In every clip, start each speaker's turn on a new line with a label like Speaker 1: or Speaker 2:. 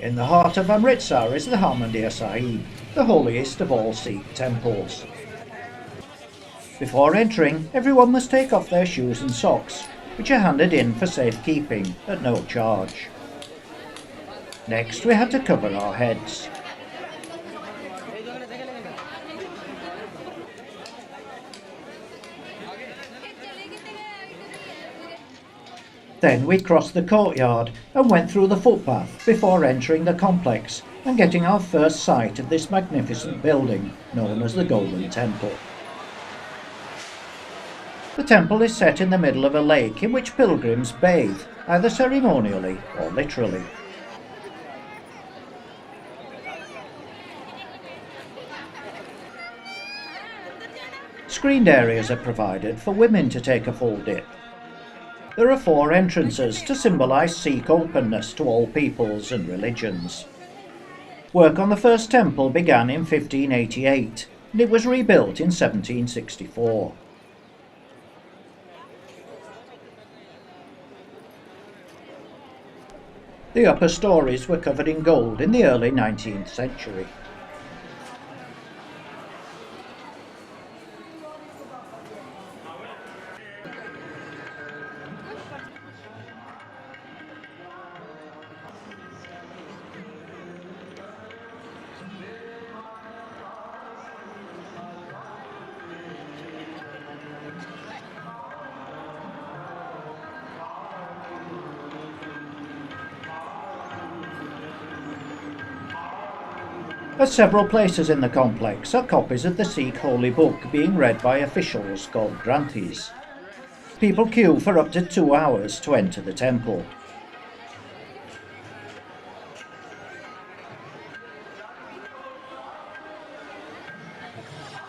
Speaker 1: In the heart of Amritsar is the Harmandir Sahib, the holiest of all Sikh temples. Before entering, everyone must take off their shoes and socks, which are handed in for safekeeping at no charge. Next, we had to cover our heads. Then we crossed the courtyard and went through the footpath before entering the complex and getting our first sight of this magnificent building known as the Golden Temple. The temple is set in the middle of a lake in which pilgrims bathe, either ceremonially or literally. Screened areas are provided for women to take a full dip. There are 4 entrances to symbolise Sikh openness to all peoples and religions. Work on the first temple began in 1588 and it was rebuilt in 1764. The upper stories were covered in gold in the early 19th century. At several places in the complex are copies of the Sikh holy book being read by officials called Granthis. People queue for up to 2 hours to enter the temple.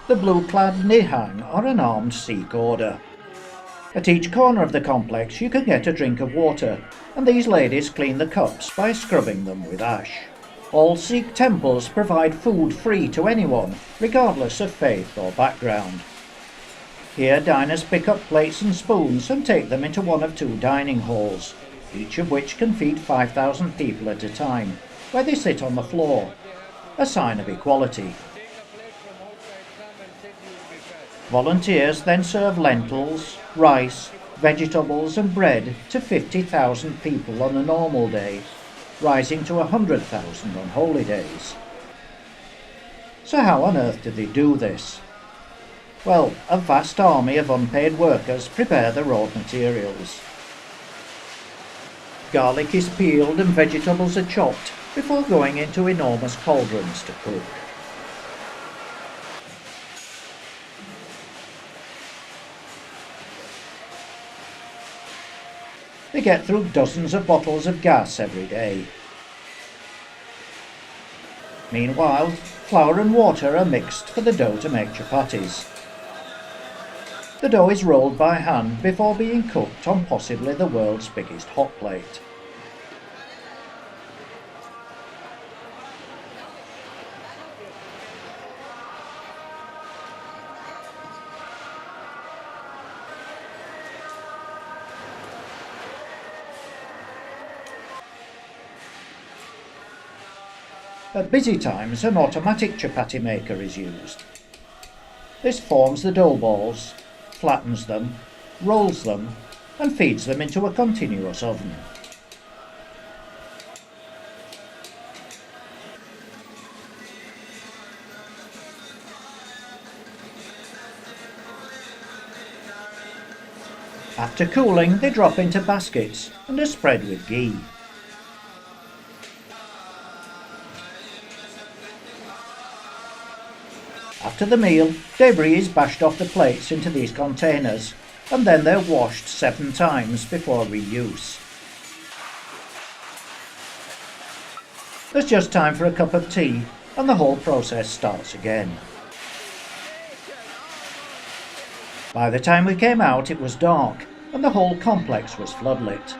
Speaker 1: The blue-clad Nihang are an armed Sikh order. At each corner of the complex you can get a drink of water, and these ladies clean the cups by scrubbing them with ash. All Sikh temples provide food free to anyone, regardless of faith or background. Here diners pick up plates and spoons and take them into one of 2 dining halls, each of which can feed 5,000 people at a time, where they sit on the floor, a sign of equality. Volunteers then serve lentils, rice, vegetables and bread to 50,000 people on a normal day, rising to 100,000 on holy days. So how on earth did they do this? Well, a vast army of unpaid workers prepare the raw materials. Garlic is peeled and vegetables are chopped before going into enormous cauldrons to cook. They get through dozens of bottles of gas every day. Meanwhile, flour and water are mixed for the dough to make chapatis. The dough is rolled by hand before being cooked on possibly the world's biggest hot plate. At busy times, an automatic chapati maker is used. This forms the dough balls, flattens them, rolls them, and feeds them into a continuous oven. After cooling, they drop into baskets and are spread with ghee. After the meal, debris is bashed off the plates into these containers, and then they're washed 7 times before reuse. There's just time for a cup of tea, and the whole process starts again. By the time we came out, it was dark, and the whole complex was floodlit.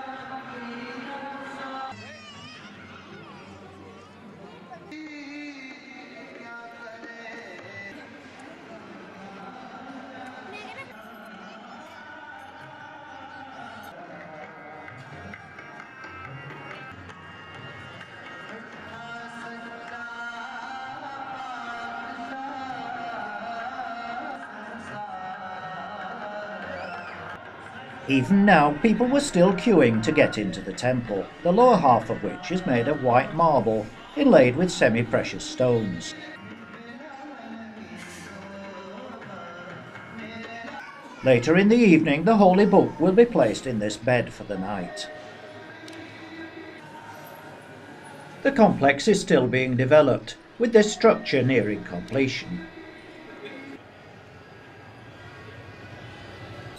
Speaker 1: Even now, people were still queuing to get into the temple, the lower half of which is made of white marble inlaid with semi-precious stones. Later in the evening, the holy book will be placed in this bed for the night. The complex is still being developed, with this structure nearing completion.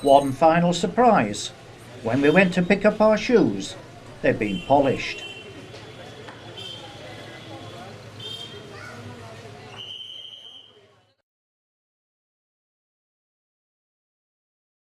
Speaker 1: One final surprise. When we went to pick up our shoes, they'd been polished.